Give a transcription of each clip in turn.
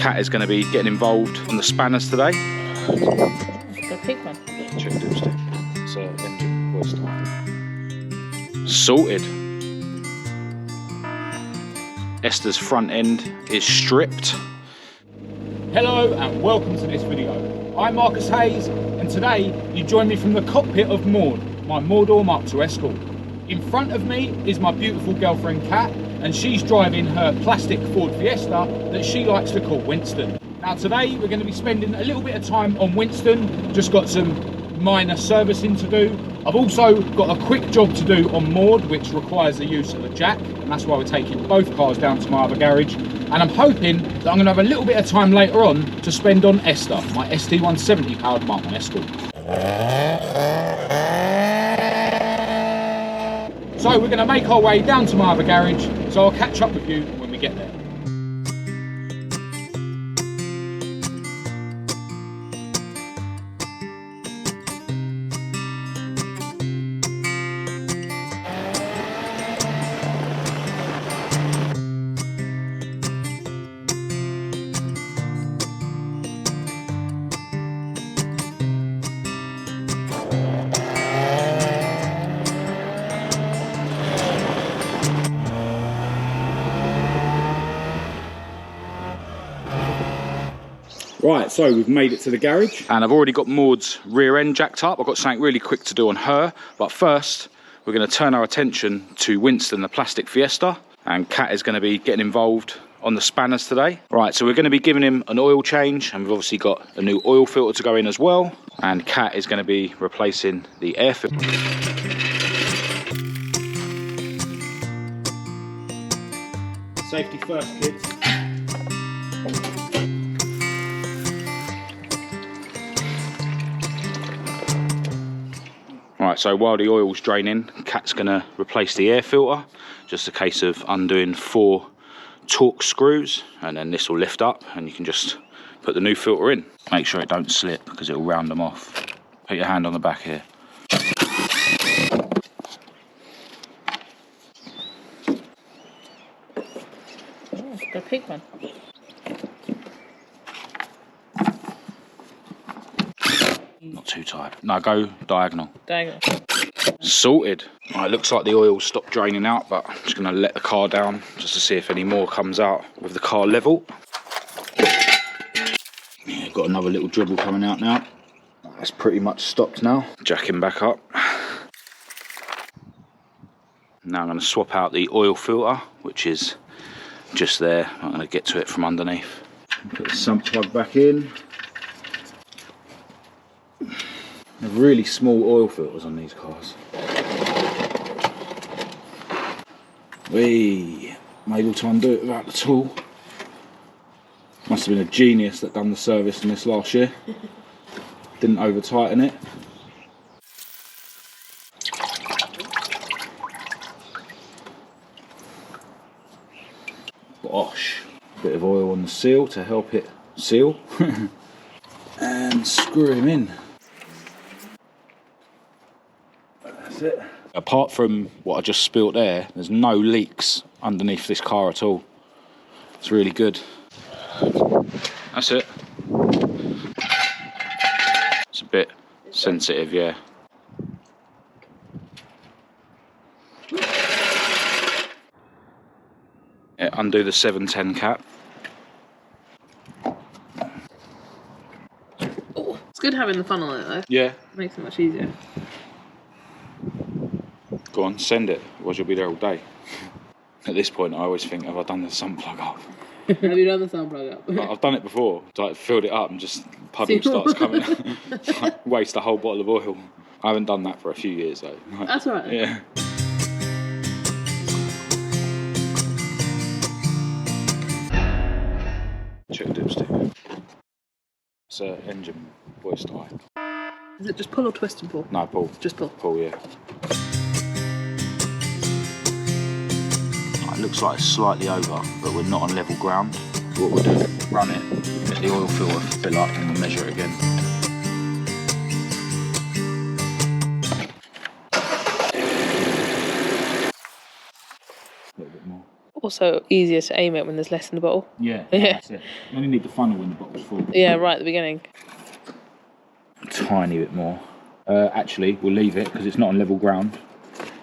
Kat is going to be getting involved on the spanners today. The pig one. Check dipstick. It's engine voice time. Sorted. Esther's front end is stripped. Hello and welcome to this video. I'm Marcus Hayes and today you join me from the cockpit of Maud, my Mk1 Escort. In front of me is my beautiful girlfriend Kat, and she's driving her plastic Ford Fiesta that she likes to call Winston. Now today we're going to be spending a little bit of time on Winston, just got some minor servicing to do. I've also got a quick job to do on Maud which requires the use of a jack, and that's why we're taking both cars down to my other garage. And I'm hoping that I'm going to have a little bit of time later on to spend on ESTHER, my ST170 powered Mk1 Escort. So we're going to make our way down to my other garage, so I'll catch up with you when we get there. Right, so we've made it to the garage. And I've already got Maud's rear end jacked up. I've got something really quick to do on her. But first, we're going to turn our attention to Winston, the plastic Fiesta. And Kat is going to be getting involved on the spanners today. Right, so we're going to be giving him an oil change. And we've obviously got a new oil filter to go in as well. And Kat is going to be replacing the air filter. Safety first, kids. Right, so while the oil's draining, Kat's going to replace the air filter. Just a case of undoing 4 Torx screws, and then this will lift up and you can just put the new filter in. Make sure it don't slip because it'll round them off. Put your hand on the back here. Oh, the pig one. Not too tight. No, go diagonal. Diagonal. Sorted. Right, looks like the oil stopped draining out, but I'm just going to let the car down just to see if any more comes out with the car level. Yeah, got another little dribble coming out now. That's pretty much stopped now. Jacking back up. Now I'm going to swap out the oil filter, which is just there. I'm going to get to it from underneath. Put the sump plug back in. Really small oil filters on these cars. I'm able to undo it without the tool. Must have been a genius that done the service in this last year. Didn't over tighten it. Gosh, bit of oil on the seal to help it seal. And screw him in. That's it. Apart from what I just spilt there, there's no leaks underneath this car at all. It's really good. That's it. It's a bit sensitive, yeah. Yeah, undo the 710 cap. Oh, it's good having the funnel in it though. Yeah. Makes it much easier. Go on, send it, otherwise you'll be there all day. At this point, I always think, have I done the sump plug up? Have you done the sun plug up? I've done it before. Like, filled it up and just puddle starts coming out. Like, waste a whole bottle of oil. I haven't done that for a few years though. Like, That's alright. Yeah. Check dipstick. It's engine voice tie. Is it just pull or twist and pull? No, pull. Just pull. Pull, yeah. It looks like it's slightly over, but we're not on level ground. What we'll do, run it, let the oil filter fill up, and we'll measure it again. A little bit more. Also easier to aim it when there's less in the bottle. Yeah, Yeah. that's it. You only need the funnel when the bottle's full. Yeah, right at the beginning. A tiny bit more. Actually, we'll leave it because it's not on level ground.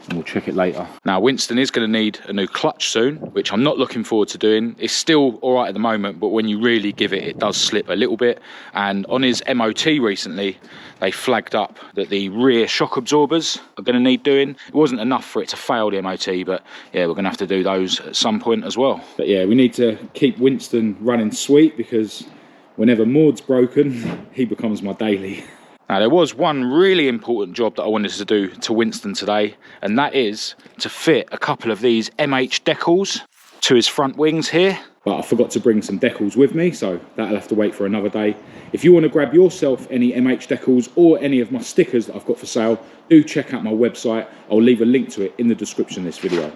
And we'll check it later. Now, Winston is going to need a new clutch soon, which I'm not looking forward to doing. It's still all right at the moment, but when you really give it, it does slip a little bit. And on his MOT recently, they flagged up that the rear shock absorbers are going to need doing. It wasn't enough for it to fail the MOT, but yeah, we're going to have to do those at some point as well. But yeah, we need to keep Winston running sweet because whenever Maud's broken, he becomes my daily. Now, there was one really important job that I wanted to do to Winston today, and that is to fit a couple of these MH decals to his front wings here. But I forgot to bring some decals with me, so that'll have to wait for another day. If you want to grab yourself any MH decals or any of my stickers that I've got for sale, do check out my website. I'll leave a link to it in the description of this video.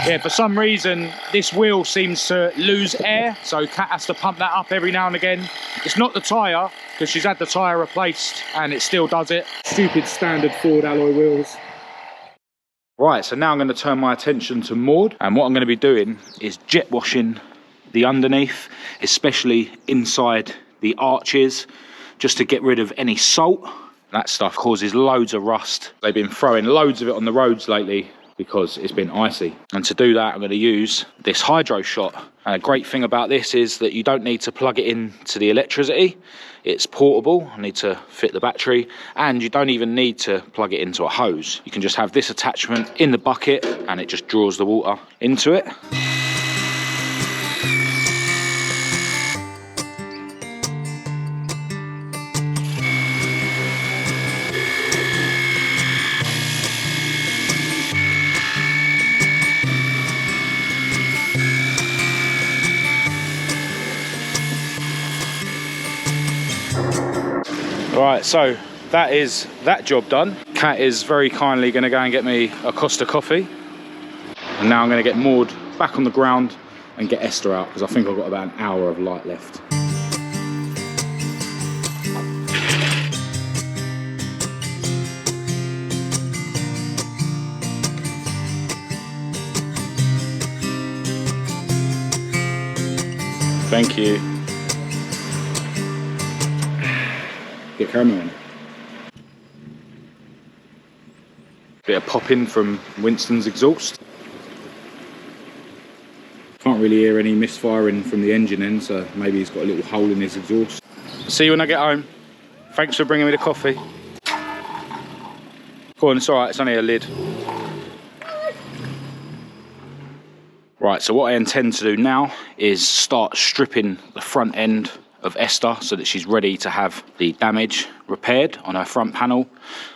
Yeah, for some reason, this wheel seems to lose air, so Kat has to pump that up every now and again. It's not the tyre, because she's had the tyre replaced, and it still does it. Stupid standard Ford alloy wheels. Right, so now I'm going to turn my attention to Maud, and what I'm going to be doing is jet washing the underneath, especially inside the arches, just to get rid of any salt. That stuff causes loads of rust. They've been throwing loads of it on the roads lately, because it's been icy. And to do that, I'm going to use this hydro shot. And a great thing about this is that you don't need to plug it in to the electricity. It's portable. I need to fit the battery, and you don't even need to plug it into a hose. You can just have this attachment in the bucket and it just draws the water into it. Right, so that is that job done. Kat is very kindly going to go and get me a Costa coffee. And now I'm going to get Maud back on the ground and get Esther out, because I think I've got about an hour of light left. Thank you. Get caramel in. Bit of popping from Winston's exhaust. Can't really hear any misfiring from the engine end, so maybe he's got a little hole in his exhaust. See you when I get home. Thanks for bringing me the coffee. Go on, it's alright, it's only a lid. Right, so what I intend to do now is start stripping the front end of Esther so that she's ready to have the damage repaired on her front panel.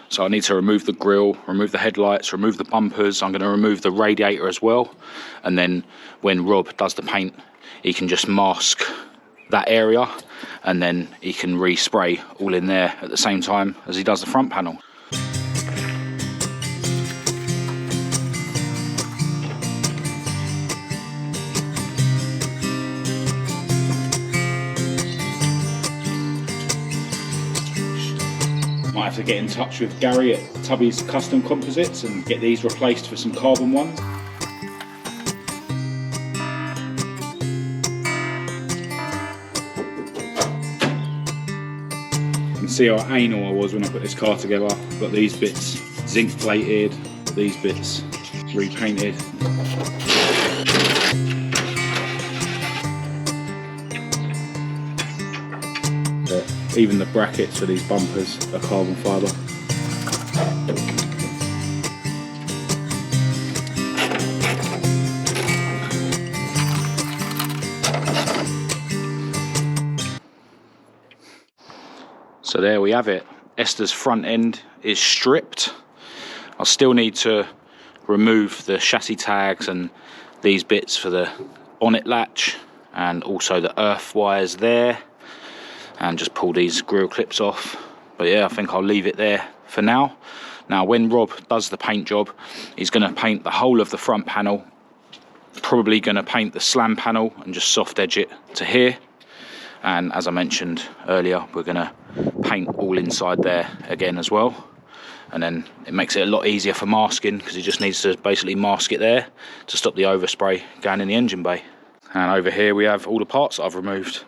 So I need to remove the grille, remove the headlights, remove the bumpers. I'm going to remove the radiator as well. And then when Rob does the paint, he can just mask that area, and then he can respray all in there at the same time as he does the front panel. Might have to get in touch with Gary at Tubby's Custom Composites and get these replaced for some carbon ones. You can see how anal I was when I put this car together. Got these bits zinc plated, these bits repainted. Even the brackets for these bumpers are carbon fibre. So there we have it. Esther's front end is stripped. I still need to remove the chassis tags and these bits for the bonnet latch, and also the earth wires there, and just pull these grille clips off. But yeah, I think I'll leave it there for now. Now when Rob does the paint job, he's going to paint the whole of the front panel, probably going to paint the slam panel and just soft edge it to here. And as I mentioned earlier, we're going to paint all inside there again as well. and then it makes it a lot easier for masking, because he just needs to basically mask it there to stop the overspray going in the engine bay. And over here we have all the parts that I've removed.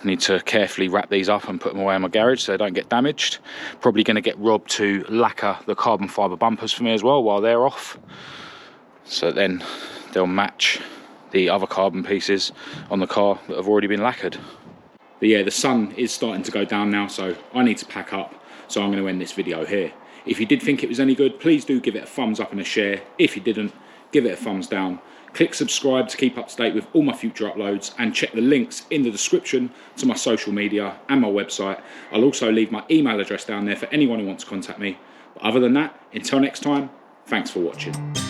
Need to carefully wrap these up and put them away in my garage so they don't get damaged. Probably going to get Rob to lacquer the carbon fibre bumpers for me as well while they're off, so then they'll match the other carbon pieces on the car that have already been lacquered. But yeah, the sun is starting to go down now, so I need to pack up, so I'm going to end this video here. If you did think it was any good, please do give it a thumbs up and a share. If you didn't, give it a thumbs down. Click subscribe to keep up to date with all my future uploads, and check the links in the description to my social media and my website. I'll also leave my email address down there for anyone who wants to contact me. But other than that, until next time, thanks for watching.